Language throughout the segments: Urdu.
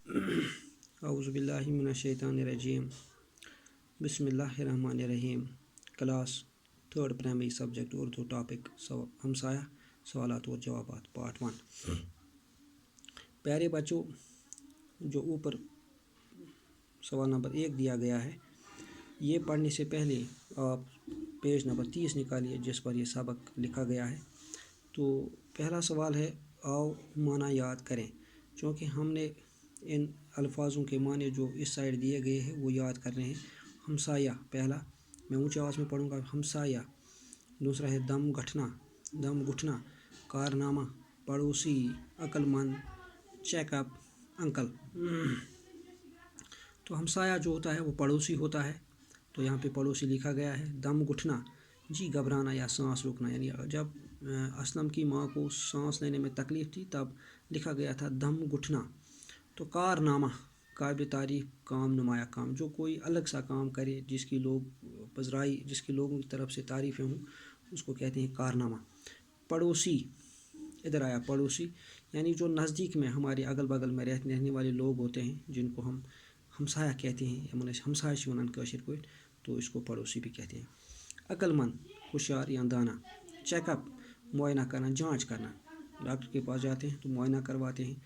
اعوذ باللہ من الشیطان الرجیم بسم اللہ الرحمن الرحیم class 3rd primary subject Urdu topic ہمسایہ سوالات اور جوابات پارٹ 1۔ پیارے بچوں، جو اوپر سوال نمبر 1 دیا گیا ہے، یہ پڑھنے سے پہلے آپ پیج نمبر 30 نکالیے جس پر یہ سبق لکھا گیا ہے۔ تو پہلا سوال ہے، آؤ معنی یاد کریں۔ چونکہ ہم نے ان الفاظوں کے معنی جو اس سائڈ دیے گئے ہیں وہ یاد کرنے ہیں۔ ہمسایہ، پہلا میں اونچی آواز میں پڑھوں گا، ہمسایہ۔ دوسرا ہے دم گھٹنا، کارنامہ، پڑوسی، عقل مند، چیک اپ، انکل۔ تو ہمسایہ جو ہوتا ہے وہ پڑوسی ہوتا ہے، تو یہاں پہ پڑوسی لکھا گیا ہے۔ دم گھٹنا، جی گھبرانا یا سانس روکنا، یعنی جب اسلم کی ماں کو سانس لینے میں تکلیف تھی تب لکھا گیا تھا دم گھٹنا۔ تو کارنامہ، قابل تعریف کام، نمایاں کام، جو کوئی الگ سا کام کرے جس کی لوگوں کی طرف سے تعریفیں ہوں، اس کو کہتے ہیں کارنامہ۔ پڑوسی، ادھر آیا پڑوسی، یعنی جو نزدیک میں ہمارے اگل بغل میں رہنے والے لوگ ہوتے ہیں جن کو ہم ہمسایہ کہتے ہیں، ہمسایہ چھِ ونان کٲشِر پٲٹھۍ، تو اس کو پڑوسی بھی کہتے ہیں۔ عقل مند، ہوشیار یا دانا۔ چیک اپ، معائنہ کرنا، جانچ کرنا۔ ڈاکٹر کے پاس جاتے ہیں تو معائنہ کرواتے ہیں،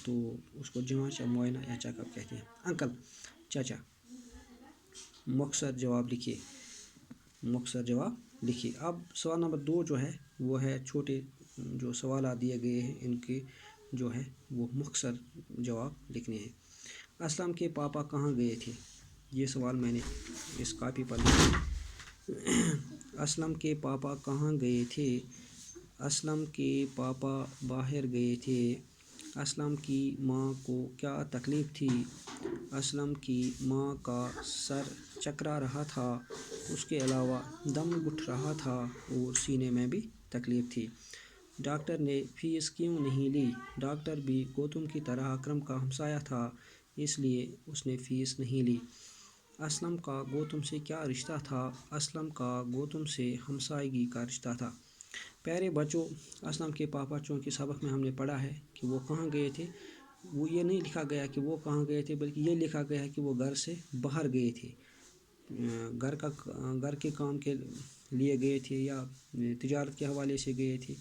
تو اس کو جانچ یا معائنہ یا چیک اپ کہتے ہیں۔ انکل، چچا۔ مختصر جواب لکھیے۔ اب سوال نمبر 2 جو ہے وہ ہے، چھوٹے جو سوالات دیے گئے ہیں ان کے جو ہے وہ مختصر جواب لکھنے ہیں۔ اسلم کے پاپا کہاں گئے تھے؟ یہ سوال میں نے اس کاپی پر لکھا۔ اسلم کے پاپا کہاں گئے تھے؟ اسلم کے پاپا باہر گئے تھے۔ اسلم کی ماں کو کیا تکلیف تھی؟ اسلم کی ماں کا سر چکرا رہا تھا، اس کے علاوہ دم گھٹ رہا تھا اور سینے میں بھی تکلیف تھی۔ ڈاکٹر نے فیس کیوں نہیں لی؟ ڈاکٹر بھی گوتم کی طرح اکرم کا ہمسایہ تھا، اس لیے اس نے فیس نہیں لی۔ اسلم کا گوتم سے کیا رشتہ تھا؟ اسلم کا گوتم سے ہمسائیگی کا رشتہ تھا۔ پیارے بچوں، اسلم کے پاپا، چونکہ سبق میں ہم نے پڑھا ہے کہ وہ کہاں گئے تھے، وہ یہ نہیں لکھا گیا کہ وہ کہاں گئے تھے، بلکہ یہ لکھا گیا ہے کہ وہ گھر سے باہر گئے تھے، گھر کے کام کے لیے گئے تھے، یا تجارت کے حوالے سے گئے تھے،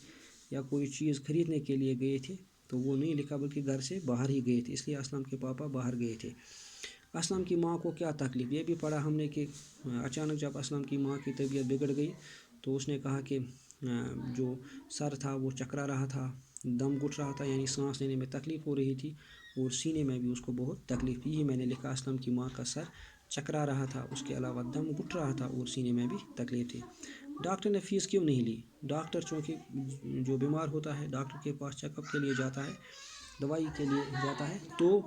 یا کوئی چیز خریدنے کے لیے گئے تھے، تو وہ نہیں لکھا بلکہ گھر سے باہر ہی گئے تھے، اس لیے اسلم کے پاپا باہر گئے تھے۔ اسلم کی ماں کو کیا تکلیف؟ یہ بھی پڑھا ہم نے کہ اچانک جب اسلم کی ماں کی طبیعت بگڑ گئی تو اس نے کہا کہ جو سر تھا وہ چکرا رہا تھا، دم گھٹ رہا تھا، یعنی سانس لینے میں تکلیف ہو رہی تھی، اور سینے میں بھی اس کو بہت تکلیف تھی۔ یہ میں نے لکھا، اسلم کی ماں کا سر چکرا رہا تھا، اس کے علاوہ دم گھٹ رہا تھا اور سینے میں بھی تکلیف تھی۔ ڈاکٹر نے فیس کیوں نہیں لی؟ ڈاکٹر چونکہ جو بیمار ہوتا ہے ڈاکٹر کے پاس چیک اپ کے لیے جاتا ہے، دوائی کے لیے جاتا ہے، تو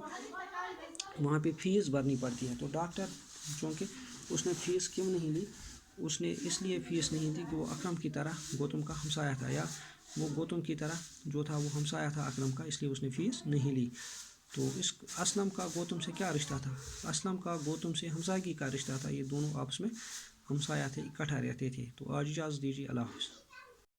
وہاں پہ فیس بھرنی پڑتی ہے۔ تو ڈاکٹر چونکہ اس نے فیس کیوں نہیں لی؟ اس نے اس لیے فیس نہیں دی کہ وہ اکرم کی طرح گوتم کا ہمسایہ تھا، یا وہ گوتم کی طرح جو تھا وہ ہمسایہ تھا اکرم کا، اس لیے اس نے فیس نہیں لی۔ تو اسلم کا گوتم سے کیا رشتہ تھا؟ اسلم کا گوتم سے ہمسایگی کا رشتہ تھا، یہ دونوں آپس میں ہمسایہ تھے، اکٹھا رہتے تھے۔ تو آج اجازت دیجیے، اللہ حافظ۔